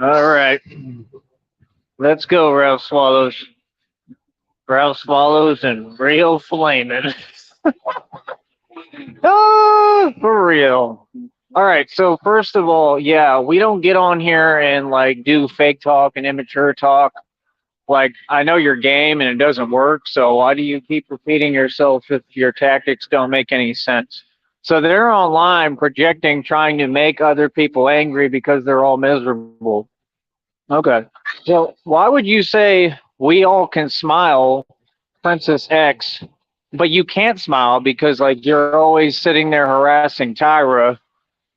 All right. Let's go, Ralph Swallows. Ralph Swallows and Real Flamin'. Oh, for real. All right. So first of all, yeah, we don't get on here and like do fake talk and immature talk. Like I know your game and it doesn't work. So why do you keep repeating yourself if your tactics don't make any sense? So they're online projecting, trying to make other people angry because they're all miserable. Okay. So why would you say we all can smile, Princess X, but you can't smile because like you're always sitting there harassing Tyra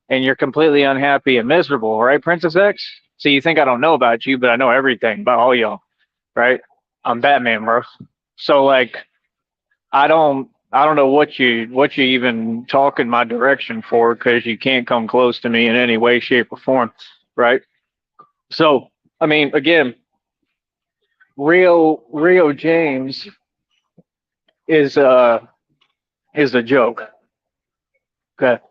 and you're completely unhappy and miserable, right, Princess X? So you think I don't know about you, but I know everything about all y'all, right? I'm Batman, bro. So like I don't know what you even talk in my direction for because you can't come close to me in any way, shape, or form, right? So I mean, again, Rio James is uh is a joke. Okay.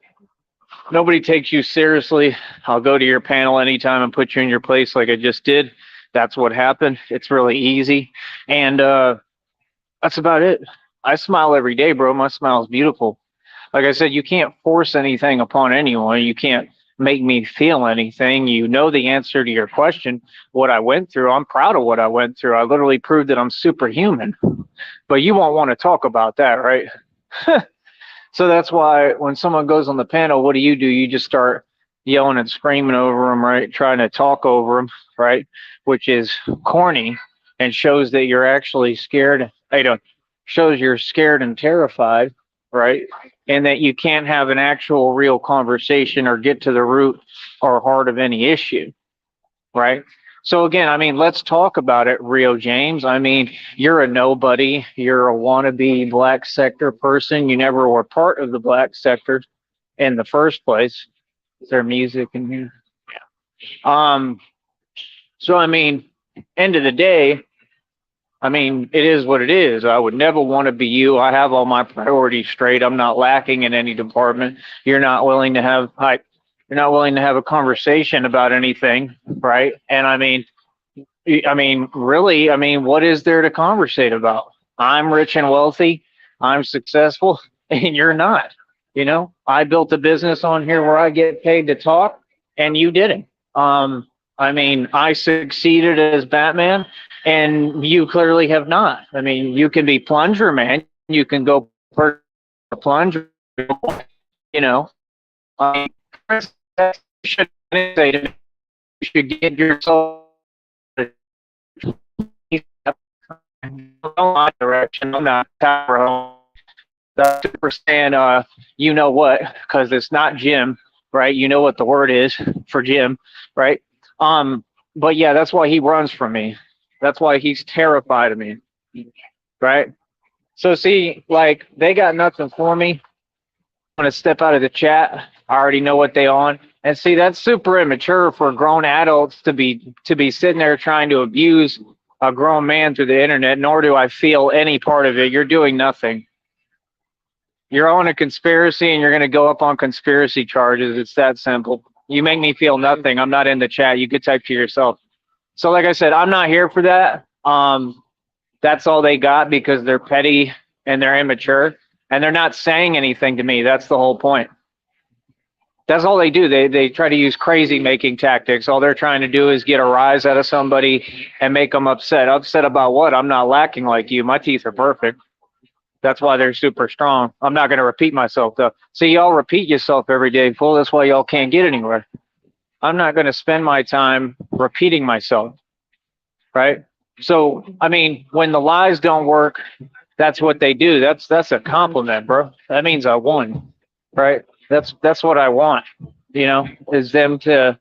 Nobody takes you seriously. I'll go to your panel anytime and put you in your place like I just did. That's what happened. It's really easy. And that's about it. I smile every day, bro. My smile is beautiful. Like I said, you can't force anything upon anyone. You can't make me feel anything. You know the answer to your question, what I went through. I'm proud of what I went through. I literally proved that I'm superhuman. But you won't want to talk about that, right? So that's why when someone goes on the panel, what do? You just start yelling and screaming over them, right? Trying to talk over them, right? Which is corny and shows that you're actually scared. I don't shows you're scared and terrified, right? And that you can't have an actual real conversation or get to the root or heart of any issue, right? So again, I mean, let's talk about it, Rio James. I mean, you're a nobody. You're a wannabe black sector person. You never were part of the black sector in the first place. Is there music in here? Um, so I mean, end of the day, I mean, it is what it is. I would never want to be you. I have all my priorities straight. I'm not lacking in any department. You're not willing to have you're not willing to have a conversation about anything, right? And I mean, really, I mean, what is there to conversate about? I'm rich and wealthy. I'm successful, and you're not. I built a business on here where I get paid to talk, and you didn't. I mean, I succeeded as Batman, and you clearly have not. I mean, you can be plunger man. You can go per plunger. You know, I mean, you should say to me, you should get yourself my direction. I'm not Tyrone. The super stand, you know what? Because it's not Jim, right? You know what the word is for Jim, right? Um, but yeah, that's why he runs from me. That's why he's terrified of me, right? So see, like they got nothing for me. I'm gonna step out of the chat. I already know what they on. And see, that's super immature for grown adults to be sitting there trying to abuse a grown man through the internet. Nor do I feel any part of it. You're doing nothing. You're on a conspiracy, and you're gonna go up on conspiracy charges. It's that simple. You make me feel nothing. I'm not in the chat. You could type to yourself. So, like I said, I'm not here for that. That's all they got because they're petty and they're immature and they're not saying anything to me. That's the whole point. That's all they do. They try to use crazy making tactics. All they're trying to do is get a rise out of somebody and make them upset. Upset about what? I'm not lacking like you. My teeth are perfect. That's why they're super strong. I'm not going to repeat myself though. See, y'all repeat yourself every day, fool. That's why y'all can't get anywhere. I'm not going to spend my time repeating myself, right? So, I mean, when the lies don't work, that's what they do. That's a compliment, bro. That means I won, right? That's what I want, is them to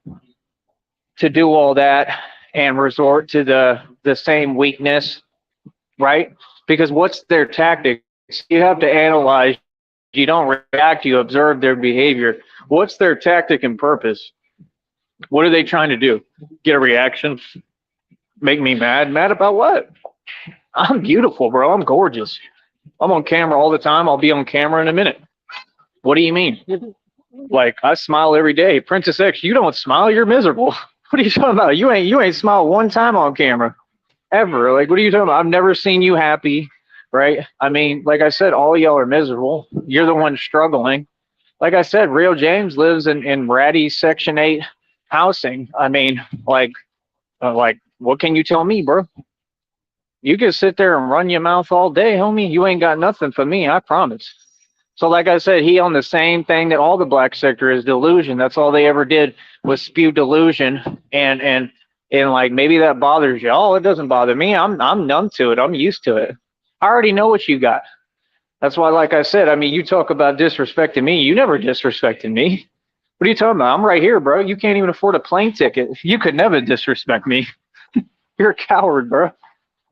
do all that and resort to the same weakness, right? Because what's their tactics? You have to analyze. You don't react, you observe their behavior. What's their tactic and purpose? What are they trying to do? Get a reaction? Make me mad? Mad about what? I'm beautiful, bro. I'm gorgeous. I'm on camera all the time. I'll be on camera in a minute. What do you mean? Like, I smile every day. Princess X, you don't smile. You're miserable. What are you talking about? You ain't smiled one time on camera ever. Like, what are you talking about? I've never seen you happy, right? I mean, like I said, all y'all are miserable. You're the one struggling. Like I said, Real James lives in ratty Section 8 housing. I mean, like, what can you tell me, bro? You can sit there and run your mouth all day, homie. You ain't got nothing for me, I promise. So, like I said, he on the same thing that all the black sector is, delusion. That's all they ever did was spew delusion, and like maybe that bothers you. Oh, it doesn't bother me. I'm numb to it. I'm used to it. I already know what you got. That's why, like I said, I mean, you talk about disrespecting me. You never disrespected me. What are you talking about? I'm right here, bro. You can't even afford a plane ticket. You could never disrespect me. You're a coward, bro.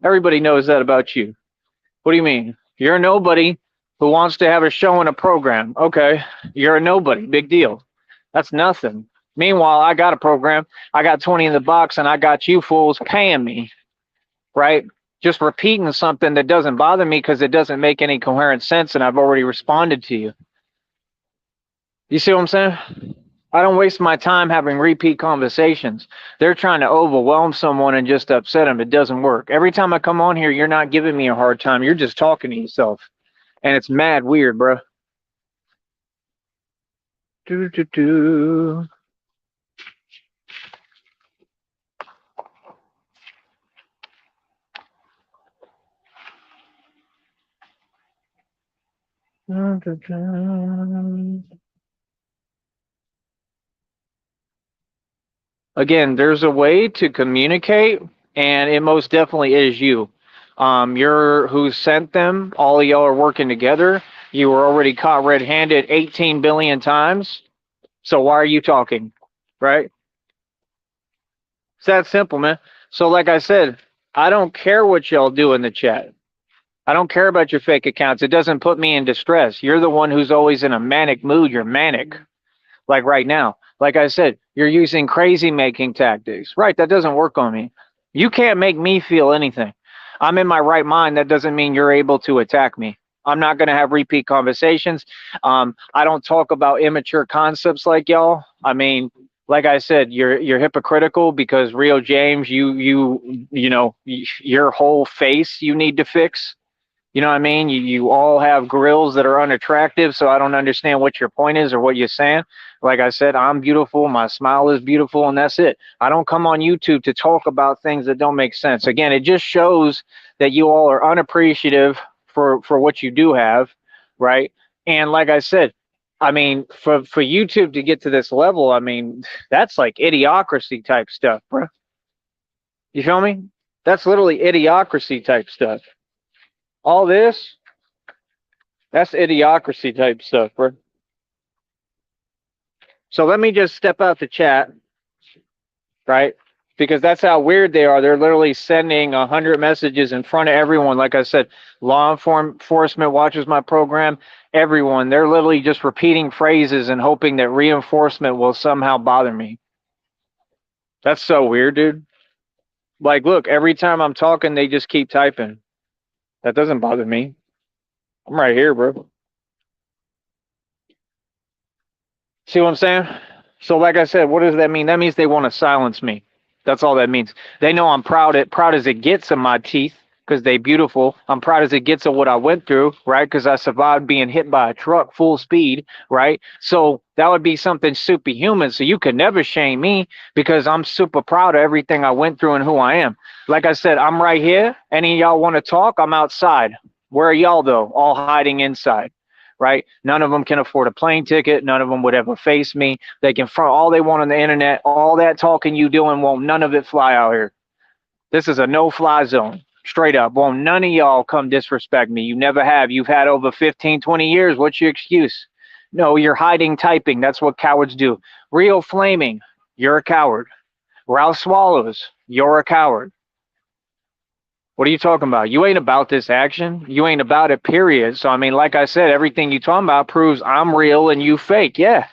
Everybody knows that about you. What do you mean? You're a nobody who wants to have a show and a program. Okay, you're a nobody. Big deal. That's nothing. Meanwhile, I got a program. I got 20 in the box, and I got you fools paying me, right? Just repeating something that doesn't bother me because it doesn't make any coherent sense, and I've already responded to you. You see what I'm saying? I don't waste my time having repeat conversations. They're trying to overwhelm someone and just upset them. It doesn't work. Every time I come on here, you're not giving me a hard time. You're just talking to yourself. And it's mad weird, bro. Do, do, do. Again, there's a way to communicate, and it most definitely is you. You're who sent them. All of y'all are working together. You were already caught red-handed 18 billion times. So why are you talking, right? It's that simple, man. So like I said, I don't care what y'all do in the chat. I don't care about your fake accounts. It doesn't put me in distress. You're the one who's always in a manic mood. You're manic. Like right now. Like I said, you're using crazy making tactics. Right, that doesn't work on me. You can't make me feel anything. I'm in my right mind. That doesn't mean you're able to attack me. I'm not going to have repeat conversations. I don't talk about immature concepts like y'all. I mean, like I said, you're hypocritical because Rio James, you know, your whole face you need to fix. You know what I mean? You all have grills that are unattractive, so I don't understand what your point is or what you're saying. Like I said, I'm beautiful, my smile is beautiful, and that's it. I don't come on YouTube to talk about things that don't make sense. Again, it just shows that you all are unappreciative for what you do have, right? And like I said, I mean, for YouTube to get to this level, I mean, that's like idiocracy type stuff, bro. You feel me? That's literally idiocracy type stuff. All this, that's idiocracy type stuff, bro. So let me just step out the chat, right? Because that's how weird they are. They're literally sending 100 messages in front of everyone. Like I said, law enforcement watches my program. Everyone, they're literally just repeating phrases and hoping that reinforcement will somehow bother me. That's so weird, dude. Like, look, every time I'm talking, they just keep typing. That doesn't bother me. I'm right here, bro. See what I'm saying? So like I said, what does that mean? That means they want to silence me. That's all that means. They know I'm proud as it gets of my teeth because they beautiful. I'm proud as it gets of what I went through, right? Because I survived being hit by a truck full speed, right? So that would be something superhuman. So you could never shame me because I'm super proud of everything I went through and who I am. Like I said, I'm right here. Any of y'all want to talk? I'm outside. Where are y'all though? All hiding inside. Right? None of them can afford a plane ticket. None of them would ever face me. They can front all they want on the internet. All that talking you doing won't none of it fly out here. This is a no-fly zone. Straight up. Won't none of y'all come disrespect me. You never have. You've had over 15, 20 years. What's your excuse? No, you're hiding typing. That's what cowards do. Real Flaming, you're a coward. Ralph Swallows, you're a coward. What are you talking about? You ain't about this action. You ain't about it, period. So, I mean, like I said, everything you talking about proves I'm real and you fake. Yeah.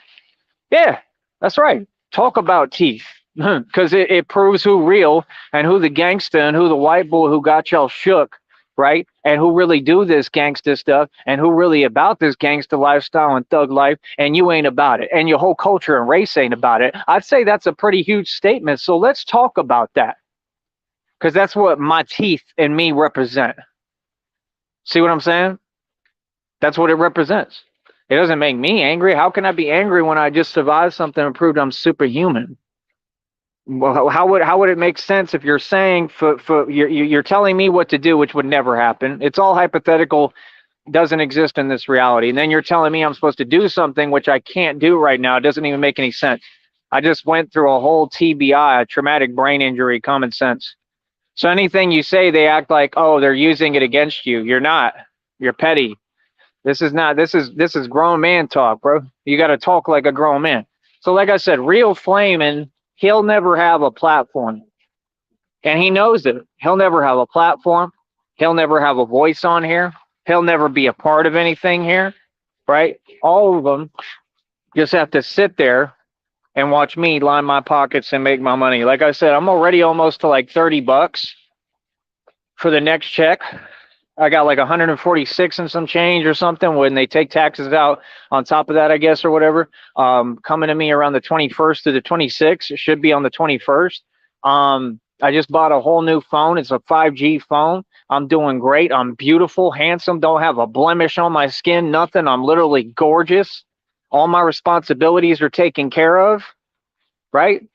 Yeah, that's right. Talk about teeth because it proves who real and who the gangster and who the white boy who got y'all shook right? And who really do this gangster stuff and who really about this gangster lifestyle and thug life, and you ain't about it. And your whole culture and race ain't about it. I'd say that's a pretty huge statement. So let's talk about that. Because that's what my teeth and me represent. See what I'm saying? That's what it represents. It doesn't make me angry. How can I be angry when I just survived something and proved I'm superhuman? Well, how would it make sense if you're saying you're telling me what to do, which would never happen? It's all hypothetical, doesn't exist in this reality. And then you're telling me I'm supposed to do something which I can't do right now. It doesn't even make any sense. I just went through a whole TBI, a traumatic brain injury, common sense. So anything you say, they act like, oh, they're using it against you. You're not. You're petty. This is not. This is grown man talk, bro. You got to talk like a grown man. So like I said, Real Flamin', he'll never have a platform. And he knows it. He'll never have a platform. He'll never have a voice on here. He'll never be a part of anything here, right? All of them just have to sit there and watch me line my pockets and make my money. Like I said, I'm already almost to like $30 for the next check. I got like 146 and some change or something when they take taxes out on top of that, I guess, or whatever. Coming to me around the 21st to the 26th. It should be on the 21st. I just bought a whole new phone. It's a 5G phone. I'm doing great. I'm beautiful, handsome, don't have a blemish on my skin, nothing. I'm literally gorgeous. All my responsibilities are taken care of, right?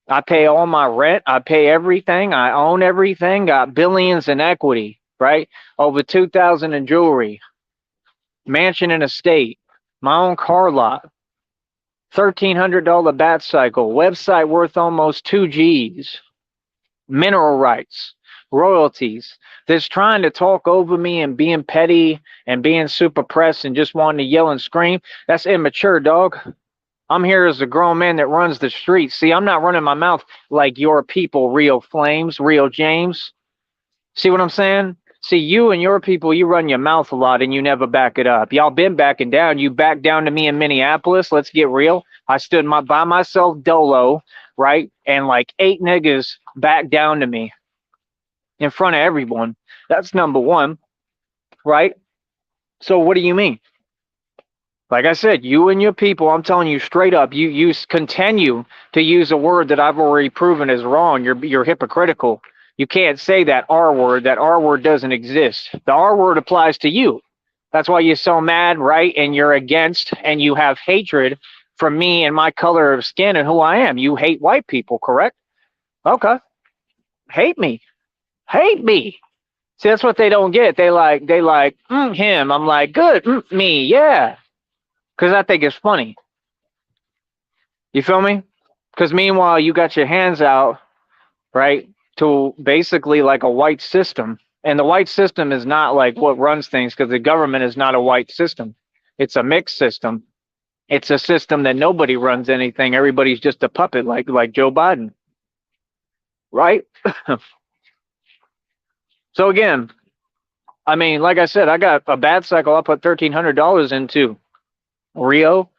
I pay all my rent. I pay everything. I own everything. Got billions in equity, right? Over 2,000 in jewelry, mansion and estate, my own car lot, $1,300 bat cycle, website worth almost 2 G's, mineral rights, royalties. That's trying to talk over me and being petty and being super pressed and just wanting to yell and scream. That's immature, dog. I'm here as a grown man that runs the streets. See, I'm not running my mouth like your people, Real Flames, Real James. See what I'm saying? See, you and your people, you run your mouth a lot and you never back it up. Y'all been backing down. You backed down to me in Minneapolis. Let's get real. I stood by myself dolo, right? And like 8 niggas backed down to me in front of everyone. That's number one, right? So what do you mean? Like I said, you and your people, I'm telling you straight up, you continue to use a word that I've already proven is wrong. You're hypocritical. You can't say that R word. That R word doesn't exist. The R word applies to you. That's why you're so mad, right? And you're against and you have hatred for me and my color of skin and who I am. You hate white people, correct? Okay. Hate me. Hate me. See, that's what they don't get. They like him. I'm like, good, me, yeah. Because I think it's funny. You feel me? Because meanwhile, you got your hands out, right, to basically like a white system. And the white system is not like what runs things because the government is not a white system. It's a mixed system. It's a system that nobody runs anything. Everybody's just a puppet like Joe Biden. Right? So again, I mean, like I said, I got a bad cycle I put $1,300 into. Rio,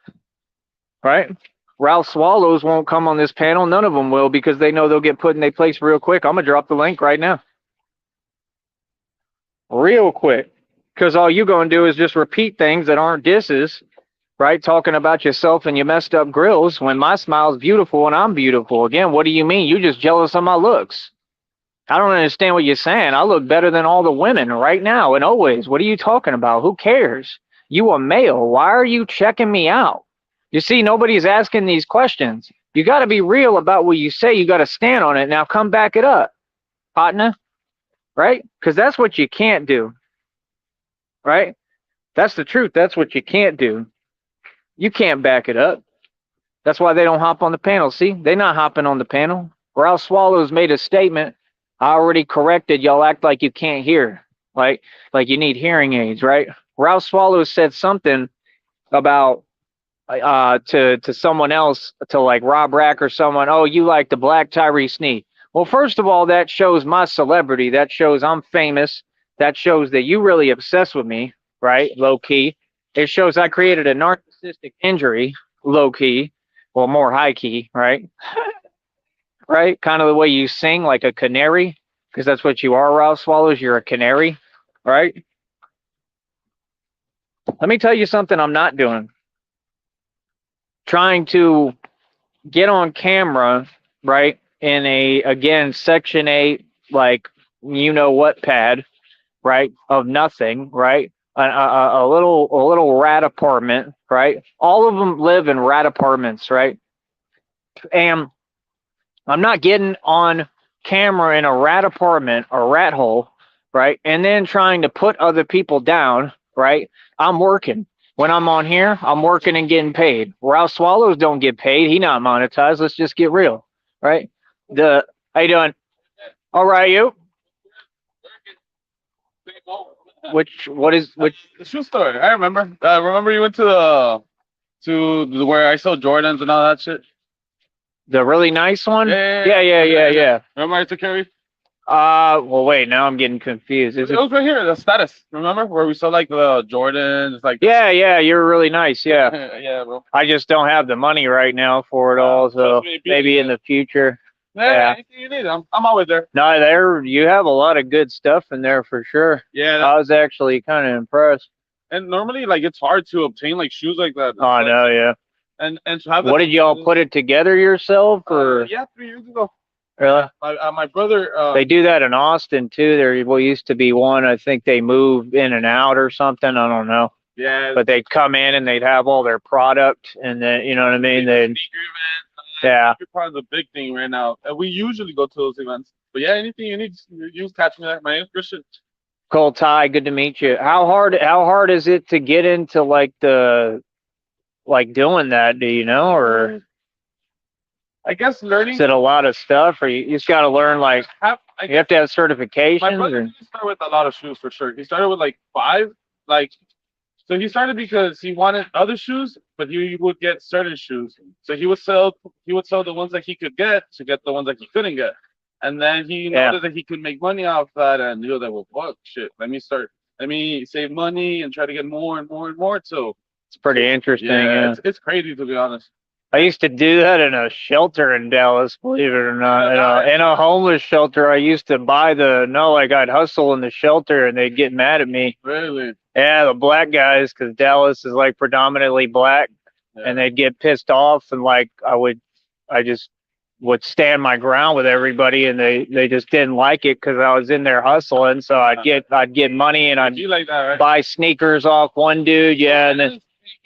right? Ralph Swallows won't come on this panel. None of them will because they know they'll get put in their place real quick. I'm going to drop the link right now. Real quick. Because all you're going to do is just repeat things that aren't disses, right? Talking about yourself and your messed up grills when my smile's beautiful and I'm beautiful. Again, what do you mean? You're just jealous of my looks. I don't understand what you're saying. I look better than all the women right now and always. What are you talking about? Who cares? You a male. Why are you checking me out? You see, nobody's asking these questions. You got to be real about what you say. You got to stand on it. Now come back it up, partner, right? Because that's what you can't do, right? That's the truth. That's what you can't do. You can't back it up. That's why they don't hop on the panel. See, they're not hopping on the panel. Ralph Swallows made a statement. I already corrected. Y'all act like you can't hear, like you need hearing aids, right? Ralph Swallows said something about to someone else, to like Rob Rack or someone. Oh, you like the black Tyree Sneed. Well, first of all, that shows my celebrity. That shows I'm famous. That shows that you really obsessed with me, right? Low key. It shows I created a narcissistic injury, low key, well, more high key, right? Right? Kind of the way you sing like a canary, because that's what you are, Ralph Swallows. You're a canary, right? Let me tell you something I'm not doing. Trying to get on camera, right? In a, again, Section 8, like, you know what pad, right? Of nothing, right? A little rat apartment, right? All of them live in rat apartments, right? And I'm not getting on camera in a rat apartment or rat hole, right? And then trying to put other people down, right? I'm working. When I'm on here, I'm working and getting paid. Ralph Swallows don't get paid. He not monetized. Let's just get real, right? How you doing? All right, you. Which The shoe store. I remember. Remember you went to where I sold Jordans and all that shit. the really nice one? Yeah. Yeah. Remember I took care of you? Well, wait. Now I'm getting confused. Is It it? was right here. The status. Remember where we sold like the Jordans, like Yeah. You're really nice. Yeah. yeah, bro. I just don't have the money right now for it all, so Trust me, maybe in the future. Yeah, Yeah. anything you need, I'm always there. No, there you have a lot of good stuff in there for sure. Yeah, I was actually kind of impressed. and normally like it's hard to obtain like shoes like that. Oh, I know, yeah. And to have What did y'all put it together yourself, or yeah, 3 years ago. really? My brother. They do that in Austin too. There used to be one. I think they moved in and out or something. I don't know. Yeah. But they'd come in and they'd have all their product, and then you know what I mean. They yeah. Sneaker part is a big thing right now, and we usually go to those events. But yeah, anything you need, you catch me there. My name's Christian. Cole Ty, good to meet you. How hard is it to get into like doing that? Do you know, or I guess learning. is it a lot of stuff, or you just got to learn like you have to have My certifications? brother Or, didn't start with a lot of shoes for sure. He started with like 5, like. So he started because he wanted other shoes, but he would get certain shoes. So he would sell the ones that he could get to get the ones that he couldn't get. And then he Yeah. noticed that he could make money off that, and he was like, "Well, fuck, shit. Let me save money and try to get more and more and more." So it's pretty interesting. yeah, Yeah. it's crazy to be honest. I used to do that in a shelter in Dallas, believe it or not. In a homeless shelter, I used to buy I'd hustle in the shelter and they'd get mad at me. Really? Yeah, the black guys, because Dallas is like predominantly black, and they'd get pissed off, and like I just would stand my ground with everybody, and they just didn't like it because I was in there hustling. So I'd get money and I'd You like that, right? buy sneakers off one dude, yeah, and then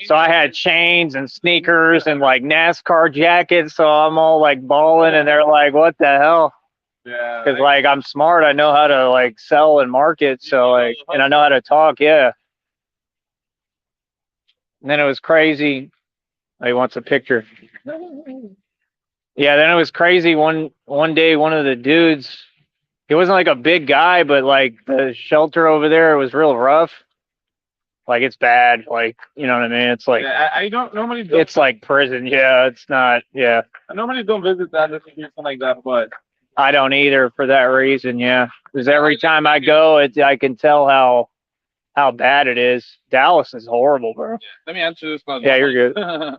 so I had chains and sneakers and like NASCAR jackets, so I'm all like balling, and they're like, "What the hell?" Yeah. Because like I'm smart, I know how to like sell and market, so like, and I know how to talk, yeah. And then it was crazy. Oh, he wants a picture. Yeah, then it was crazy. One day, one of the dudes, he wasn't like a big guy, but like the shelter over there was real rough. Like it's bad. Like you know what I mean? It's like Yeah, I don't normally. it's like prison. Yeah, it's not. Yeah, I normally don't visit that or something like that, but I don't either for that reason. Yeah, because every time I go, I can tell how bad it is. Dallas is horrible, bro. let me answer this one. Yeah, you're good.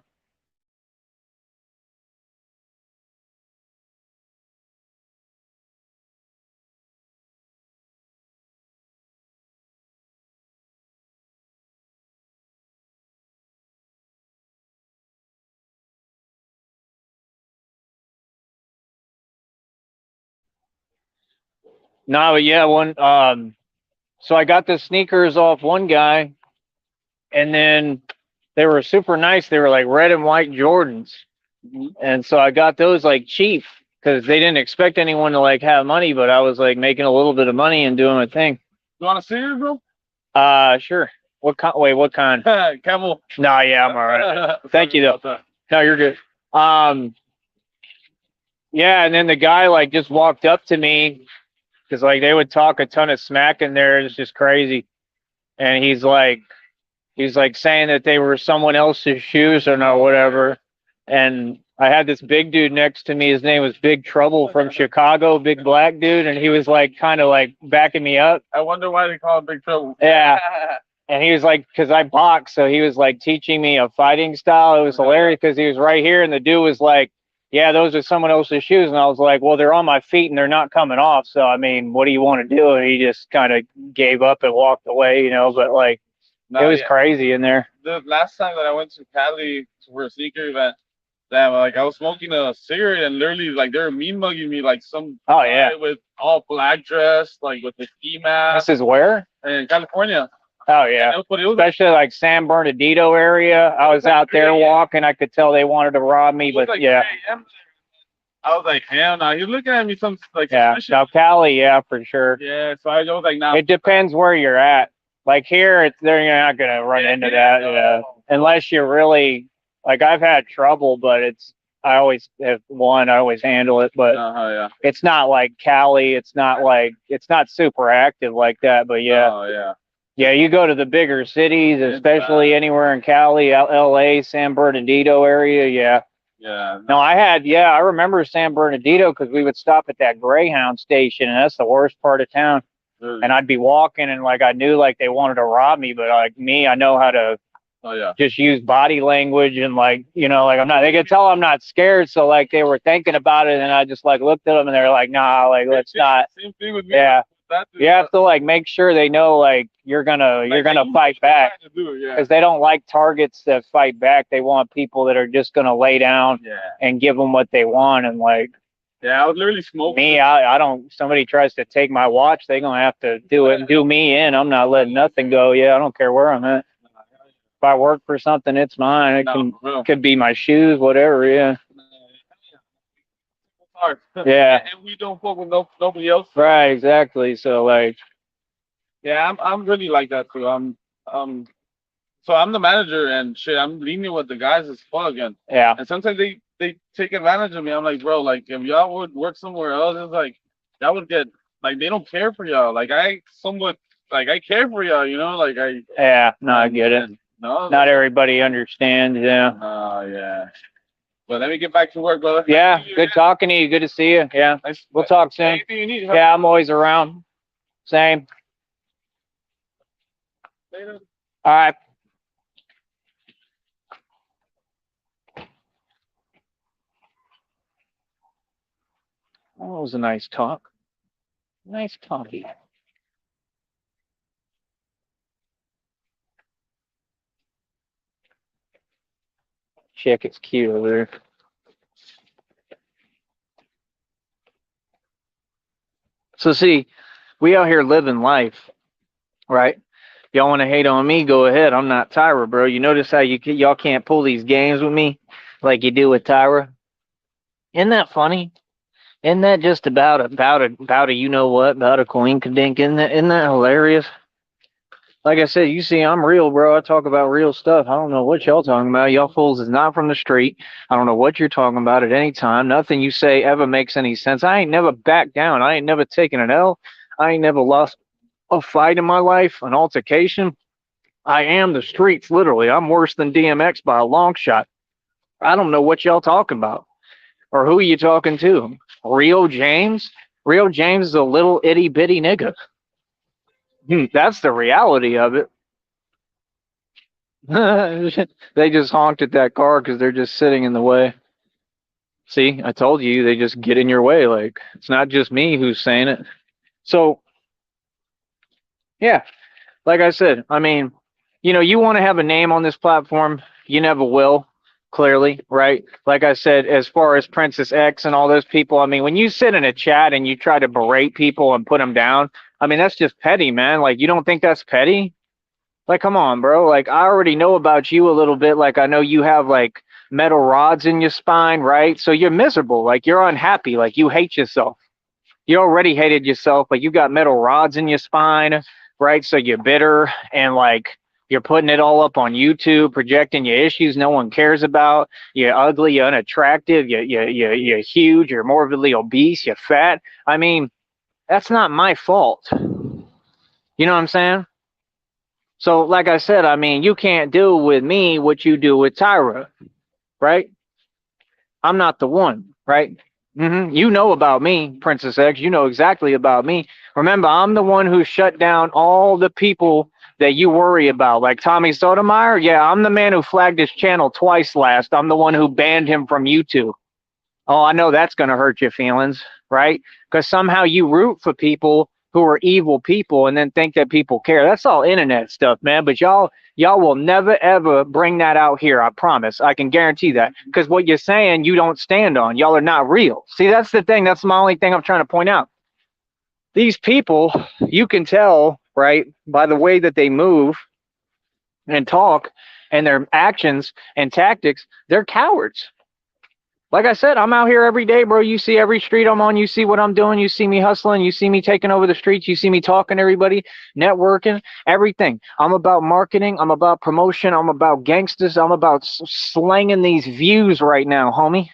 No, but yeah, so I got the sneakers off one guy, and then they were super nice. They were like red and white Jordans, and so I got those like cheap because they didn't expect anyone to like have money, but I was like making a little bit of money and doing my thing. You want to see it, bro? Sure. What kind? Wait, what kind? Camel. No, yeah, I'm all right. Thank you, though. No, you're good. Yeah, and then the guy like just walked up to me because like they would talk a ton of smack in there. It's just crazy, and he's like saying that they were someone else's shoes or no whatever. And I had this big dude next to me. His name was Big Trouble from Chicago, big black dude, and he was like kind of like backing me up. I wonder why they call it Big Trouble. Yeah. And he was like, because I box, so he was like teaching me a fighting style. It was hilarious because he was right here, and the dude was like, yeah, those are someone else's shoes. And I was like, well, they're on my feet and they're not coming off. So, I mean, what do you want to do? And he just kind of gave up and walked away, but like, it No, was yeah. crazy in there. The last time that I went to Cali for a sneaker event, damn, like I was smoking a cigarette and literally like they were mean mugging me like some Oh, yeah. guy with all black dress, like with the ski mask This is where? in California. Oh, yeah. But it was Especially like San Bernardino area. I was out there walking. I could tell they wanted to rob me, it was but like yeah. 3 a.m. I was like, hell no. He was looking at me some like Yeah. suspicious. Now, Cali, yeah, for sure. Yeah, so I was like, nah. It depends where you're at. Like here, you're not going to run into that. no. Yeah. Unless you're really, like, I've had trouble, but I always have won. I always handle it, but Yeah. it's not like Cali. It's not super active like that, but yeah. Oh, yeah. Yeah, you go to the bigger cities, especially anywhere in Cali, LA, San Bernardino area. Yeah. Yeah. No, I remember San Bernardino because we would stop at that Greyhound station, and that's the worst part of town. And I'd be walking, and like I knew like they wanted to rob me, but like me, I know how to just use body language and like like I'm not. They could tell I'm not scared, so like they were thinking about it, and I just like looked at them, and they're like, nah, like let's not. Same thing with me. Yeah. You have to like make sure they know like you're gonna fight back because they don't like targets that fight back. They want people that are just gonna lay down and give them what they want. And like I was literally smoking. Me, I don't. Somebody tries to take my watch, they're gonna have to do it and do me in. I'm not letting nothing go. Yeah, I don't care where I'm at. If I work for something, it's mine. It could be my shoes, whatever. Yeah. Yeah. And we don't fuck with nobody else. Right, exactly. So like, yeah, I'm really like that too. So I'm the manager and shit. I'm lenient with the guys as fuck, and sometimes they take advantage of me. I'm like, bro, like if y'all would work somewhere else, it's like y'all would get like they don't care for y'all. Like I care for y'all, like I. Yeah, no, I get it. No, not everybody understands. Yeah. Yeah. But let me get back to work, brother. Yeah, good talking to you. Good to see you. Yeah, we'll talk soon. Anything you need? Yeah, I'm always around. Same. Later. All right. Oh, that was a nice talk. Nice talkie. Chick is cute over there. So see, we out here living life, right? Y'all want to hate on me? Go ahead. I'm not Tyra, bro. You notice how y'all can't pull these games with me like you do with Tyra? Isn't that funny? Isn't that just about a you know what, about a coinkadink? Isn't that hilarious? Like I said, you see, I'm real, bro. I talk about real stuff. I don't know what y'all talking about. Y'all fools is not from the street. I don't know what you're talking about at any time. Nothing you say ever makes any sense. I ain't never backed down. I ain't never taken an L. I ain't never lost a fight in my life, an altercation. I am the streets, literally. I'm worse than DMX by a long shot. I don't know what y'all talking about. Or who you talking to? Real James? Real James is a little itty bitty nigga. That's the reality of it. They just honked at that car because they're just sitting in the way. See, I told you, they just get in your way. Like, it's not just me who's saying it. So, yeah, like I said, I mean, you want to have a name on this platform. You never will, clearly, right? Like I said, as far as Princess X and all those people, I mean, when you sit in a chat and you try to berate people and put them down, I mean, that's just petty, man. Like, you don't think that's petty? Like, come on, bro. Like, I already know about you a little bit. Like, I know you have, like, metal rods in your spine, right? So you're miserable. Like, you're unhappy. Like, you hate yourself. You already hated yourself, but you got metal rods in your spine, right? So you're bitter and, like, you're putting it all up on YouTube, projecting your issues no one cares about. You're ugly, you're unattractive, you're huge, you're morbidly obese, you're fat. I mean, that's not my fault. You know what I'm saying? So, like I said, I mean, you can't do with me what you do with Tyra, right? I'm not the one, right? You know about me, Princess X. You know exactly about me. Remember, I'm the one who shut down all the people that you worry about, like Tommy Sotomayor. Yeah, I'm the man who flagged his channel twice last. I'm the one who banned him from YouTube. Oh, I know that's going to hurt your feelings, right? Because somehow you root for people who are evil people and then think that people care. That's all internet stuff, man. But y'all will never ever bring that out here. I promise. I can guarantee that. Because what you're saying, you don't stand on. Y'all are not real. See, that's the thing. That's my only thing I'm trying to point out. These people, you can tell, right, by the way that they move and talk and their actions and tactics, they're cowards. Like I said, I'm out here every day, bro. You see every street I'm on. You see what I'm doing. You see me hustling. You see me taking over the streets. You see me talking to everybody, networking, everything. I'm about marketing. I'm about promotion. I'm about gangsters. I'm about slanging these views right now, homie.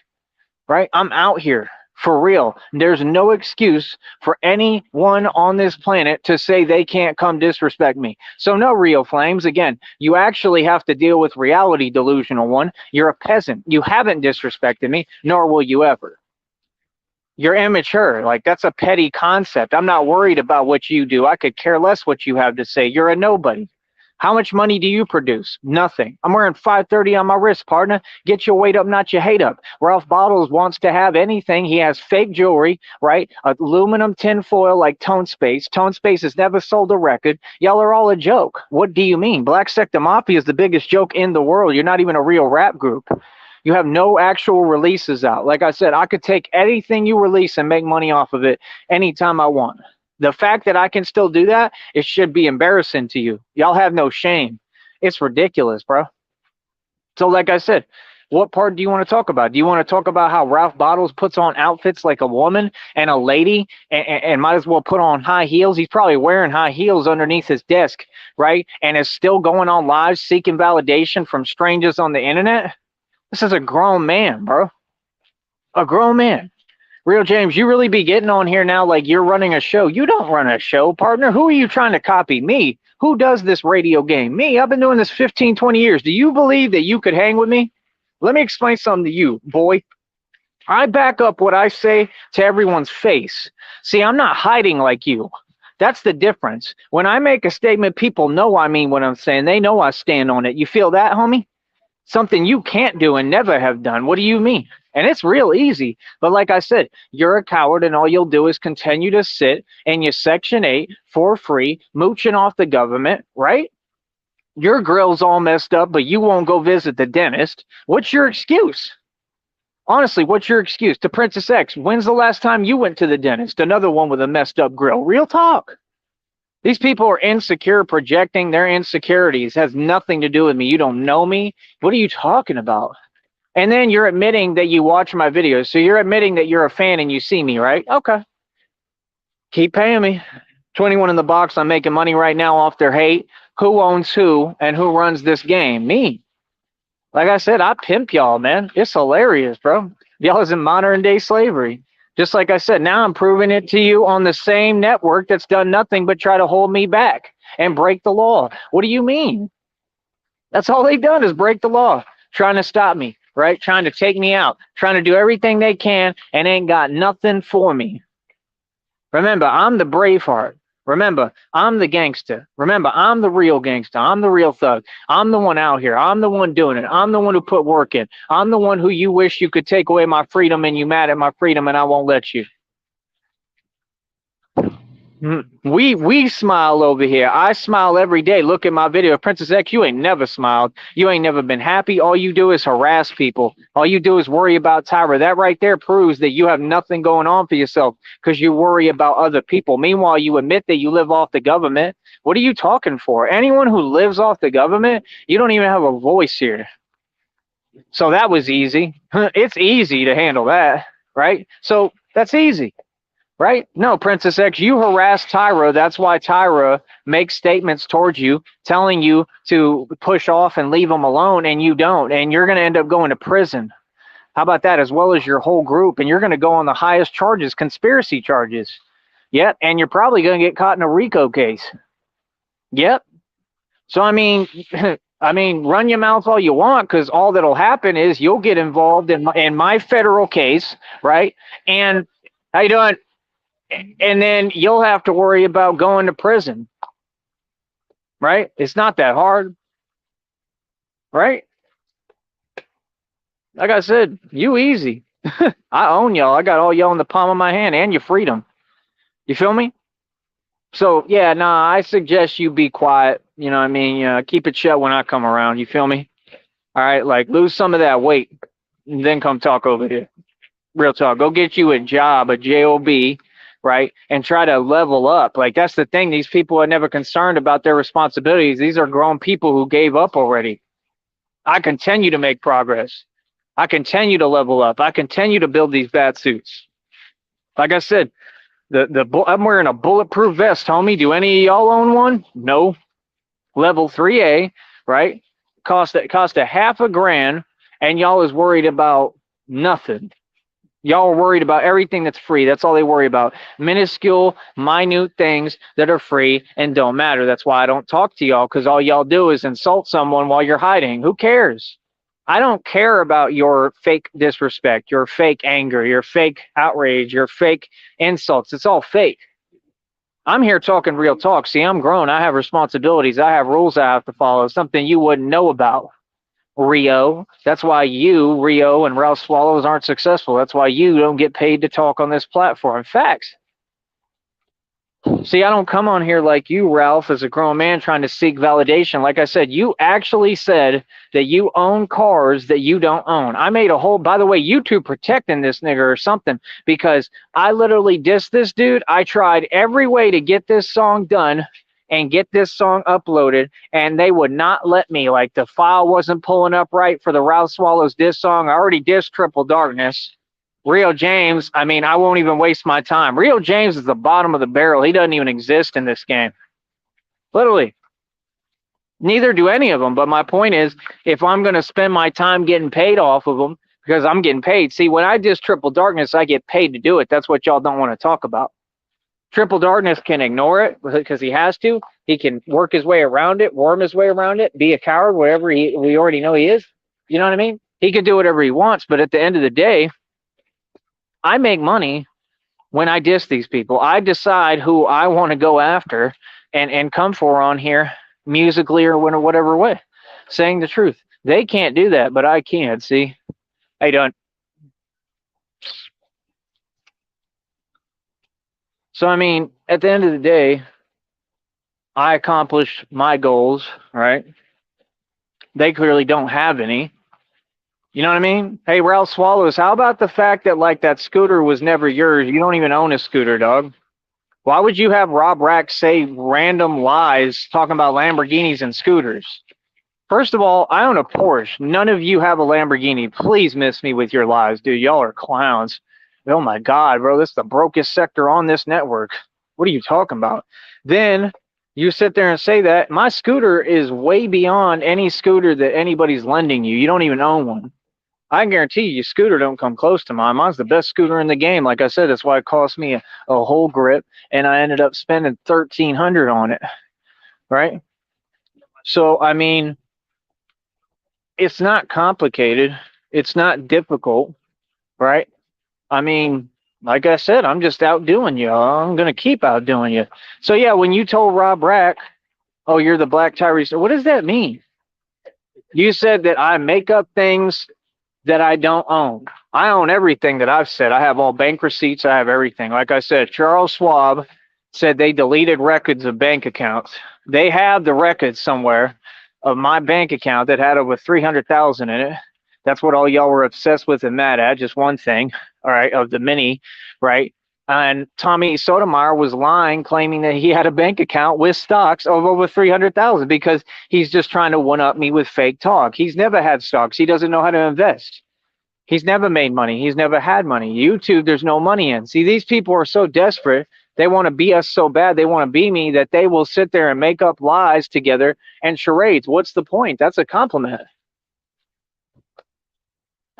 Right? I'm out here for real. There's no excuse for anyone on this planet to say they can't come disrespect me. So no, Rio Flames. Again, you actually have to deal with reality, delusional one. You're a peasant. You haven't disrespected me, nor will you ever. You're immature. Like, that's a petty concept. I'm not worried about what you do. I could care less what you have to say. You're a nobody. How much money do you produce? Nothing. I'm wearing 530 on my wrist, partner. Get your weight up, not your hate up. Ralph Bottles wants to have anything. He has fake jewelry, right? Aluminum tin foil like Tone Space. Tone Space has never sold a record. Y'all are all a joke. What do you mean? Black Sector Mafia is the biggest joke in the world. You're not even a real rap group. You have no actual releases out. Like I said, I could take anything you release and make money off of it anytime I want. The fact that I can still do that, it should be embarrassing to you. Y'all have no shame. It's ridiculous, bro. So, like I said, what part do you want to talk about? Do you want to talk about how Ralph Bottles puts on outfits like a woman and a lady and might as well put on high heels? He's probably wearing high heels underneath his desk, right? And is still going on live seeking validation from strangers on the internet? This is a grown man, bro. A grown man. Real James, you really be getting on here now like you're running a show. You don't run a show, partner. Who are you trying to copy? Me. Who does this radio game? Me. I've been doing this 15, 20 years. Do you believe that you could hang with me? Let me explain something to you, boy. I back up what I say to everyone's face. See, I'm not hiding like you. That's the difference. When I make a statement, people know I mean what I'm saying. They know I stand on it. You feel that, homie? Something you can't do and never have done. What do you mean? And it's real easy. But like I said, you're a coward and all you'll do is continue to sit in your Section 8 for free, mooching off the government, right? Your grill's all messed up, but you won't go visit the dentist. What's your excuse? Honestly, what's your excuse? To Princess X, when's the last time you went to the dentist? Another one with a messed up grill. Real talk. These people are insecure, projecting their insecurities. Has nothing to do with me. You don't know me. What are you talking about? And then you're admitting that you watch my videos. So you're admitting that you're a fan and you see me, right? Okay. Keep paying me. 21 in the box. I'm making money right now off their hate. Who owns who and who runs this game? Me. Like I said, I pimp y'all, man. It's hilarious, bro. Y'all is in modern day slavery. Just like I said, now I'm proving it to you on the same network that's done nothing but try to hold me back and break the law. What do you mean? That's all they've done is break the law, trying to stop me, right? Trying to take me out, trying to do everything they can and ain't got nothing for me. Remember, I'm the Braveheart. Remember, I'm the gangster. Remember, I'm the real gangster. I'm the real thug. I'm the one out here. I'm the one doing it. I'm the one who put work in. I'm the one who you wish you could take away my freedom and you mad at my freedom and I won't let you. We smile over here. I smile every day. Look at my video. Princess X, you ain't never smiled. You ain't never been happy. All you do is harass people. All you do is worry about Tyra. That right there proves that you have nothing going on for yourself because you worry about other people. Meanwhile, you admit that you live off the government. What are you talking for? Anyone who lives off the government, you don't even have a voice here. So that was easy. It's easy to handle that, right? So that's easy. Right? No, Princess X, you harass Tyra. That's why Tyra makes statements towards you, telling you to push off and leave them alone, and you don't. And you're going to end up going to prison. How about that? As well as your whole group. And you're going to go on the highest charges, conspiracy charges. Yep. And you're probably going to get caught in a RICO case. Yep. So, I mean, run your mouth all you want, because all that'll happen is you'll get involved in my federal case, right? And how you doing? And then you'll have to worry about going to prison, right? It's not that hard, right? Like I said, you easy. I own y'all. I got all y'all in the palm of my hand and your freedom. You feel me? So yeah, nah, I suggest you be quiet. You know what I mean? Keep it shut when I come around. You feel me? All right, like lose some of that weight and then come talk over here. Real talk. Go get you a job, a job, right? And try to level up. Like that's the thing. These people are never concerned about their responsibilities. These are grown people who gave up already. I continue to make progress. I continue to level up. I continue to build these bat suits. Like I said, I'm wearing a bulletproof vest, homie. Do any of y'all own one? No. Level 3A, right? Cost a half a grand, and y'all is worried about nothing. Y'all are worried about everything that's free. That's all they worry about. Minuscule, minute things that are free and don't matter. That's why I don't talk to y'all, because all y'all do is insult someone while you're hiding. Who cares? I don't care about your fake disrespect, your fake anger, your fake outrage, your fake insults. It's all fake. I'm here talking real talk. See, I'm grown. I have responsibilities. I have rules I have to follow, something you wouldn't know about. Rio. That's why you, Rio, and Ralph Swallows aren't successful. That's why you don't get paid to talk on this platform. Facts. See, I don't come on here like you, Ralph, as a grown man trying to seek validation. Like I said, you actually said that you own cars that you don't own. I made a whole, by the way, YouTube protecting this nigga or something, because I literally dissed this dude. I tried every way to get this song done and get this song uploaded, and they would not let me. Like the file wasn't pulling up right for the Ralph Swallows diss song. I already dissed Triple Darkness. Rio James, I mean, I won't even waste my time. Rio James is the bottom of the barrel. He doesn't even exist in this game. Literally. Neither do any of them. But my point is, if I'm going to spend my time getting paid off of them, because I'm getting paid. See, when I diss Triple Darkness, I get paid to do it. That's what y'all don't want to talk about. Triple Darkness can ignore it because he has to. He can work his way around it, worm his way around it, be a coward, whatever we already know he is. You know what I mean? He can do whatever he wants. But at the end of the day, I make money when I diss these people. I decide who I want to go after and come for on here, musically or whatever way, saying the truth. They can't do that, but I can. See, I don't. So I mean, at the end of the day, I accomplished my goals, right? They clearly don't have any. You know what I mean? Hey, Ralph Swallows, how about the fact that like that scooter was never yours? You don't even own a scooter, dog. Why would you have Rob Rack say random lies talking about Lamborghinis and scooters? First of all, I own a Porsche. None of you have a Lamborghini. Please miss me with your lies, dude. Y'all are clowns. Oh my God, bro, this is the brokest sector on this network. What are you talking about? Then you sit there and say that my scooter is way beyond any scooter that anybody's lending you. You don't even own one. I can guarantee you, your scooter don't come close to mine. Mine's the best scooter in the game. Like I said, that's why it cost me a whole grip, and I ended up spending $1,300 on it, right? So, I mean, it's not complicated. It's not difficult, right? I mean, like I said, I'm just outdoing you. I'm going to keep outdoing you. So, yeah, when you told Rob Rack, oh, you're the Black Tyrese, what does that mean? You said that I make up things that I don't own. I own everything that I've said. I have all bank receipts. I have everything. Like I said, Charles Schwab said they deleted records of bank accounts. They have the records somewhere of my bank account that had over 300,000 in it. That's what all y'all were obsessed with and mad at. Just one thing, all right, of the many, right? And Tommy Sotomayor was lying, claiming that he had a bank account with stocks of over 300,000 because he's just trying to one up me with fake talk. He's never had stocks. He doesn't know how to invest. He's never made money. He's never had money. YouTube, there's no money in. See, these people are so desperate. They want to be us so bad. They want to be me that they will sit there and make up lies together and charades. What's the point? That's a compliment.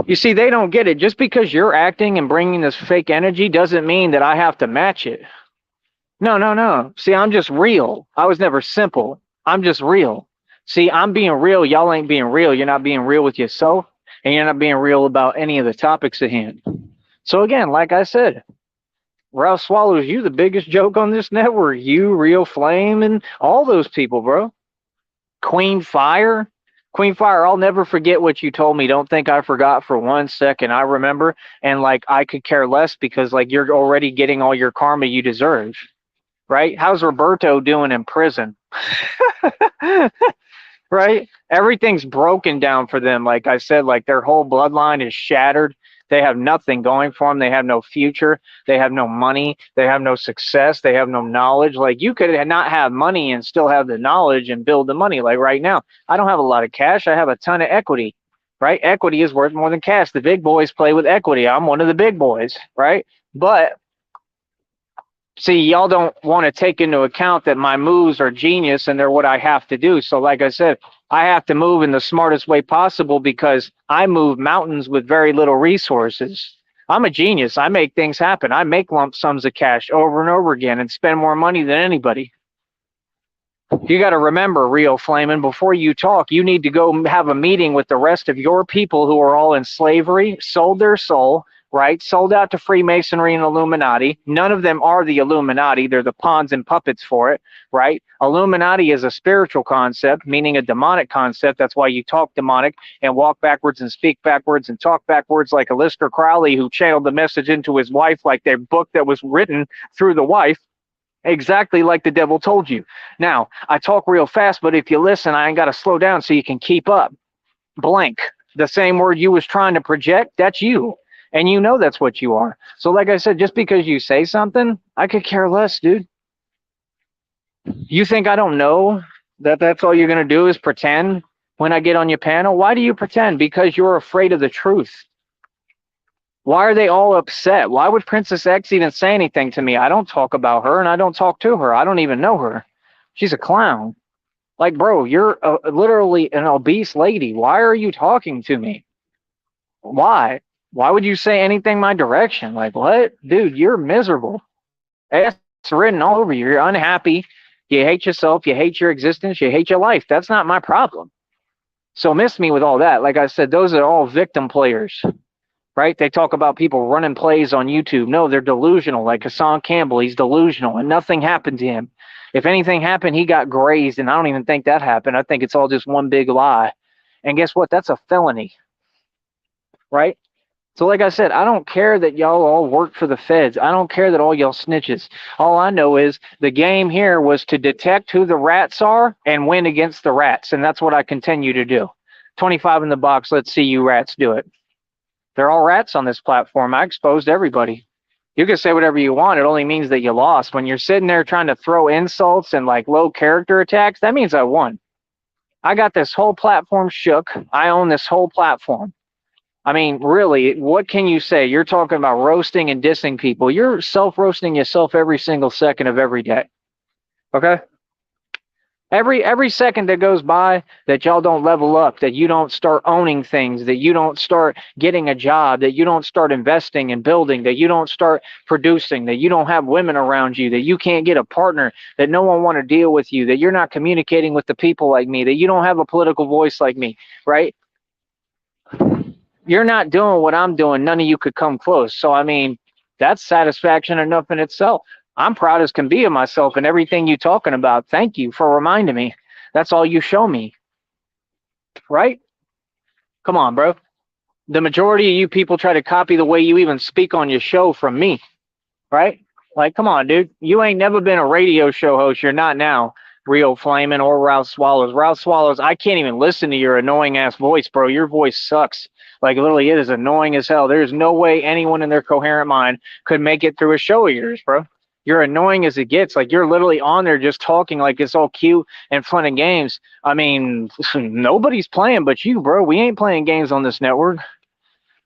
You see, they don't get it. Just because you're acting and bringing this fake energy doesn't mean that I have to match it. No, no, no. See, I'm just real. I was never simple. I'm just real. See, I'm being real. Y'all ain't being real. You're not being real with yourself, and you're not being real about any of the topics at hand. So again, like I said, Ralph Swallows, you the biggest joke on this network. You, Real Flame, and all those people, bro. Queen Fire. Queen Fire, I'll never forget what you told me. Don't think I forgot for 1 second. I remember, and like I could care less because like you're already getting all your karma you deserve, right? How's Roberto doing in prison? Right? Everything's broken down for them. Like I said, like their whole bloodline is shattered. They have nothing going for them. They have no future. They have no money. They have no success. They have no knowledge. Like you could not have money and still have the knowledge and build the money. Like right now, I don't have a lot of cash. I have a ton of equity, right? Equity is worth more than cash. The big boys play with equity. I'm one of the big boys, right? But see, y'all don't want to take into account that my moves are genius and they're what I have to do. So like I said, I have to move in the smartest way possible because I move mountains with very little resources. I'm a genius. I make things happen. I make lump sums of cash over and over again and spend more money than anybody. You got to remember, Rio Flamin', before you talk, you need to go have a meeting with the rest of your people who are all in slavery, sold their soul, right? Sold out to Freemasonry and Illuminati. None of them are the Illuminati. They're the pawns and puppets for it, right? Illuminati is a spiritual concept, meaning a demonic concept. That's why you talk demonic and walk backwards and speak backwards and talk backwards like Aleister Crowley, who channeled the message into his wife like their book that was written through the wife. Exactly like the devil told you. Now, I talk real fast, but if you listen, I ain't got to slow down so you can keep up. Blank. The same word you was trying to project, that's you. And you know that's what you are. So like I said, just because you say something, I could care less, dude. You think I don't know that that's all you're going to do is pretend when I get on your panel? Why do you pretend? Because you're afraid of the truth. Why are they all upset? Why would Princess X even say anything to me? I don't talk about her and I don't talk to her. I don't even know her. She's a clown. Like, bro, you're literally an obese lady. Why are you talking to me? Why? Why would you say anything my direction? Like, what? Dude, you're miserable. It's written all over you. You're unhappy. You hate yourself. You hate your existence. You hate your life. That's not my problem. So miss me with all that. Like I said, those are all victim players, right? They talk about people running plays on YouTube. No, they're delusional. Like Hassan Campbell, he's delusional and nothing happened to him. If anything happened, he got grazed, and I don't even think that happened. I think it's all just one big lie. And guess what? That's a felony, right? So like I said, I don't care that y'all all work for the feds. I don't care that all y'all snitches. All I know is the game here was to detect who the rats are and win against the rats. And that's what I continue to do. 25 in the box. Let's see you rats do it. They're all rats on this platform. I exposed everybody. You can say whatever you want. It only means that you lost. When you're sitting there trying to throw insults and like low character attacks, that means I won. I got this whole platform shook. I own this whole platform. I mean, really, what can you say? You're talking about roasting and dissing people. You're self-roasting yourself every single second of every day. Okay? Every second that goes by that y'all don't level up, that you don't start owning things, that you don't start getting a job, that you don't start investing and building, that you don't start producing, that you don't have women around you, that you can't get a partner, that no one want to deal with you, that you're not communicating with the people like me, that you don't have a political voice like me, right? You're not doing what I'm doing. None of you could come close. So, I mean, that's satisfaction enough in itself. I'm proud as can be of myself and everything you're talking about. Thank you for reminding me. That's all you show me. Right? Come on, bro. The majority of you people try to copy the way you even speak on your show from me. Right? Like, come on, dude. You ain't never been a radio show host. You're not now. Rio Flamin' or Ralph Swallows. Ralph Swallows, I can't even listen to your annoying ass voice, bro. Your voice sucks. Like, literally, it is annoying as hell. There's no way anyone in their coherent mind could make it through a show of yours, bro. You're annoying as it gets. Like, you're literally on there just talking like it's all cute and fun and games. I mean, nobody's playing but you, bro. We ain't playing games on this network.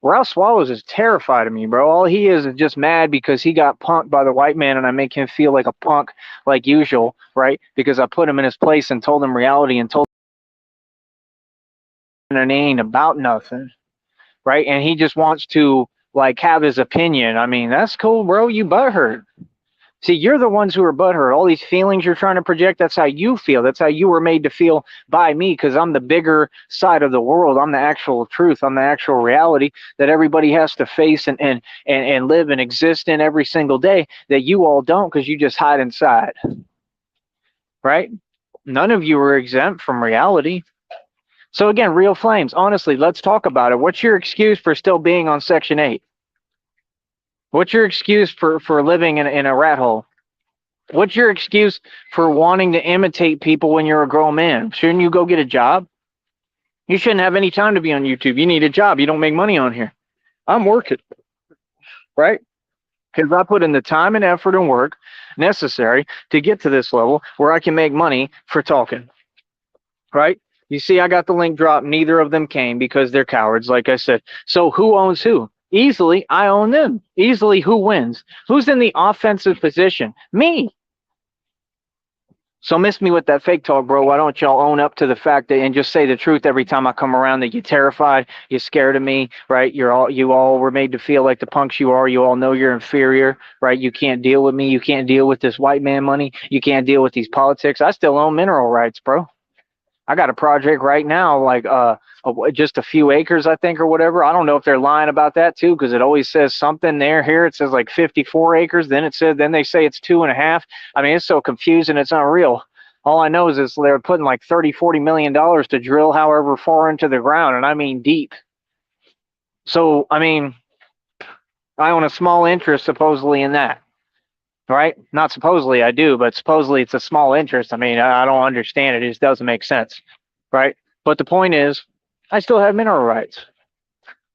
Ralph Swallows is terrified of me, bro. All he is just mad because he got punked by the white man and I make him feel like a punk like usual, right? Because I put him in his place and told him reality and told him it ain't about nothing, right? And he just wants to, like, have his opinion. I mean, that's cool, bro. You butthurt. See, you're the ones who are butthurt. All these feelings you're trying to project, that's how you feel. That's how you were made to feel by me, because I'm the bigger side of the world. I'm the actual truth. I'm the actual reality that everybody has to face and live and exist in every single day that you all don't, because you just hide inside. Right? None of you are exempt from reality. So again, real flames. Honestly, let's talk about it. What's your excuse for still being on Section 8? What's your excuse for living in a rat hole? What's your excuse for wanting to imitate people when you're a grown man? Shouldn't you go get a job? You shouldn't have any time to be on YouTube. You need a job. You don't make money on here. I'm working, right? Because I put in the time and effort and work necessary to get to this level where I can make money for talking, right? You see, I got the link dropped. Neither of them came because they're cowards, like I said. So who owns who? Easily, I own them. Easily, who wins? Who's in the offensive position? Me. So miss me with that fake talk, bro. Why don't y'all own up to the fact that and just say the truth every time I come around that you're terrified, you're scared of me, right? You all were made to feel like the punks you are. You all know you're inferior, right? You can't deal with me. You can't deal with this white man money. You can't deal with these politics. I still own mineral rights, bro. I got a project right now, like just a few acres, I think, or whatever. I don't know if they're lying about that too, because it always says something there. Here it says like 54 acres. Then they say it's 2.5. I mean, it's so confusing. It's unreal. All I know is they're putting like 30-40 million dollars to drill however far into the ground, and I mean deep. So I mean, I own a small interest supposedly in that. Right? Not supposedly I do, but supposedly it's a small interest. I mean, I don't understand it. It just doesn't make sense. Right? But the point is, I still have mineral rights.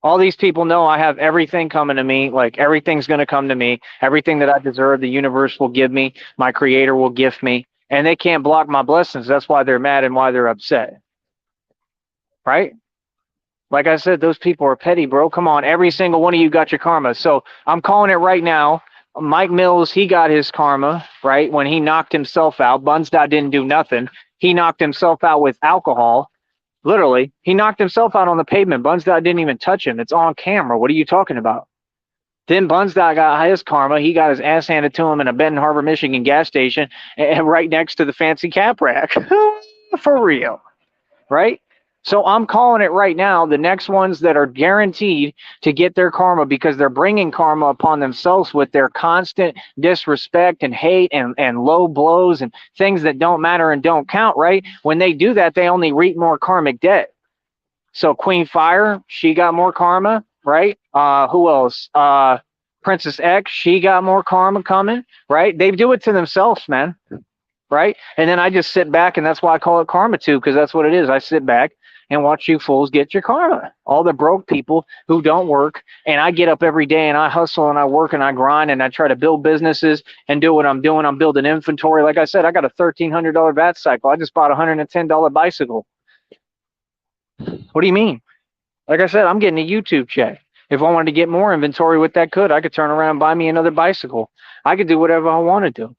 All these people know I have everything coming to me. Like everything's going to come to me. Everything that I deserve, the universe will give me. My creator will gift me. And they can't block my blessings. That's why they're mad and why they're upset. Right? Like I said, those people are petty, bro. Come on. Every single one of you got your karma. So I'm calling it right now. Mike Mills, he got his karma, right? When he knocked himself out. Bunzdot didn't do nothing. He knocked himself out with alcohol. Literally, he knocked himself out on the pavement. Bunzdot didn't even touch him. It's on camera. What are you talking about? Then Bunzdot got his karma. He got his ass handed to him in a Benton Harbor, Michigan gas station, and right next to the fancy cap rack. For real, right? So I'm calling it right now, the next ones that are guaranteed to get their karma because they're bringing karma upon themselves with their constant disrespect and hate and low blows and things that don't matter and don't count, right? When they do that, they only reap more karmic debt. So Queen Fire, she got more karma, right? Who else? Princess X, she got more karma coming, right? They do it to themselves, man, right? And then I just sit back, and that's why I call it karma too, because that's what it is. I sit back and watch you fools get your karma. All the broke people who don't work, and I get up every day and I hustle and I work and I grind and I try to build businesses and do what I'm doing. I'm building inventory. Like I said, I got a $1,300 VAT cycle. I just bought a $110 bicycle. What do you mean? Like I said, I'm getting a YouTube check. If I wanted to get more inventory with that, I could turn around and buy me another bicycle. I could do whatever I want to do.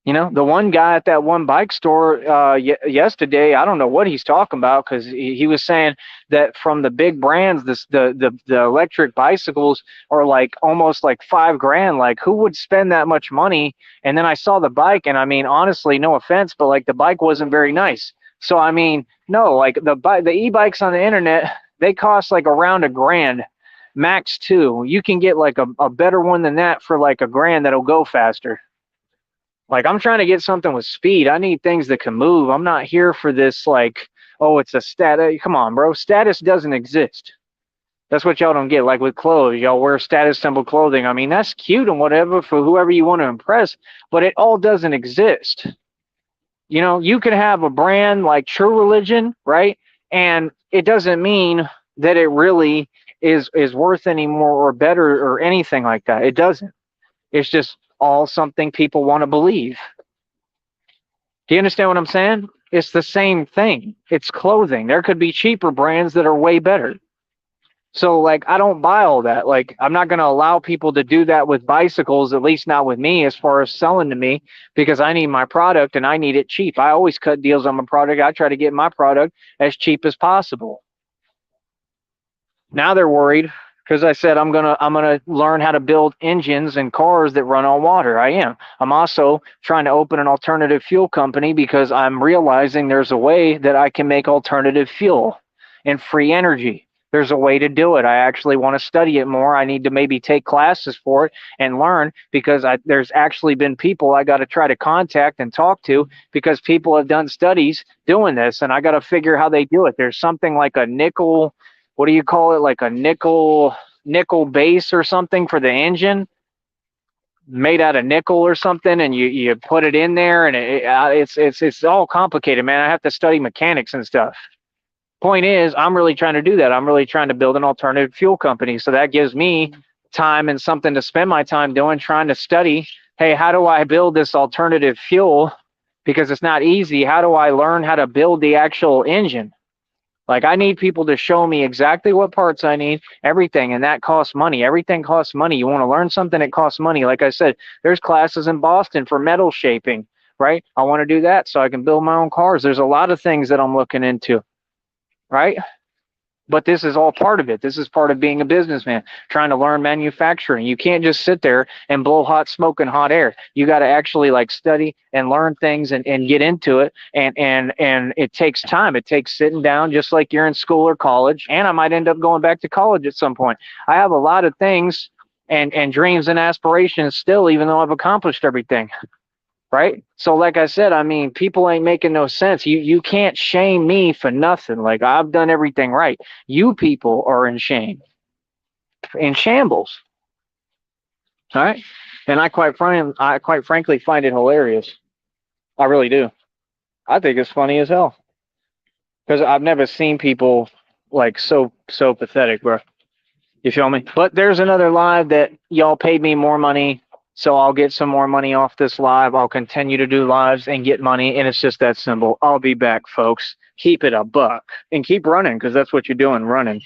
You know, the one guy at that one bike store yesterday, I don't know what he's talking about because he was saying that from the big brands, the electric bicycles are like almost like $5,000. Like, who would spend that much money? And then I saw the bike, and I mean, honestly, no offense, but like the bike wasn't very nice. So I mean, no, like the e-bikes on the internet, they cost like around $1,000, max two. You can get like a better one than that for like $1,000 that'll go faster. Like, I'm trying to get something with speed. I need things that can move. I'm not here for this, like, oh, it's a status. Come on, bro. Status doesn't exist. That's what y'all don't get. Like with clothes, y'all wear status symbol clothing. I mean, that's cute and whatever for whoever you want to impress, but it all doesn't exist. You know, you could have a brand like True Religion, right? And it doesn't mean that it really is worth any more or better or anything like that. It doesn't. It's just all something people want to believe. Do you understand what I'm saying? It's the same thing. It's clothing. There could be cheaper brands that are way better. So, like, I don't buy all that. Like, I'm not going to allow people to do that with bicycles, at least not with me, as far as selling to me, because I need my product and I need it cheap. I always cut deals on my product. I try to get my product as cheap as possible. Now they're worried because I said I'm gonna learn how to build engines and cars that run on water. I am. I'm also trying to open an alternative fuel company because I'm realizing there's a way that I can make alternative fuel and free energy. There's a way to do it. I actually want to study it more. I need to maybe take classes for it and learn, because there's actually been people I got to try to contact and talk to, because people have done studies doing this, and I got to figure how they do it. There's something like a nickel, what do you call it? Like a nickel base or something for the engine, made out of nickel or something, and you put it in there, and it's all complicated, man. I have to study mechanics and stuff. Point is, I'm really trying to do that. I'm really trying to build an alternative fuel company. So that gives me time and something to spend my time doing, trying to study, hey, how do I build this alternative fuel? Because it's not easy. How do I learn how to build the actual engine? Like, I need people to show me exactly what parts I need, everything, and that costs money. Everything costs money. You want to learn something, it costs money. Like I said, there's classes in Boston for metal shaping, right? I want to do that so I can build my own cars. There's a lot of things that I'm looking into, right? But this is all part of it. This is part of being a businessman, trying to learn manufacturing. You can't just sit there and blow hot smoke and hot air. You got to actually like study and learn things and get into it. And it takes time. It takes sitting down just like you're in school or college. And I might end up going back to college at some point. I have a lot of things and dreams and aspirations still, even though I've accomplished everything. Right? So like I said, I mean, people ain't making no sense. You can't shame me for nothing. Like, I've done everything right. You people are in shame, in shambles. All right? And I quite frankly find it hilarious. I really do. I think it's funny as hell. Because I've never seen people like so pathetic, bro. You feel me? But there's another live that y'all paid me more money, so I'll get some more money off this live. I'll continue to do lives and get money, and it's just that simple. I'll be back, folks. Keep it a buck and keep running, because that's what you're doing, running.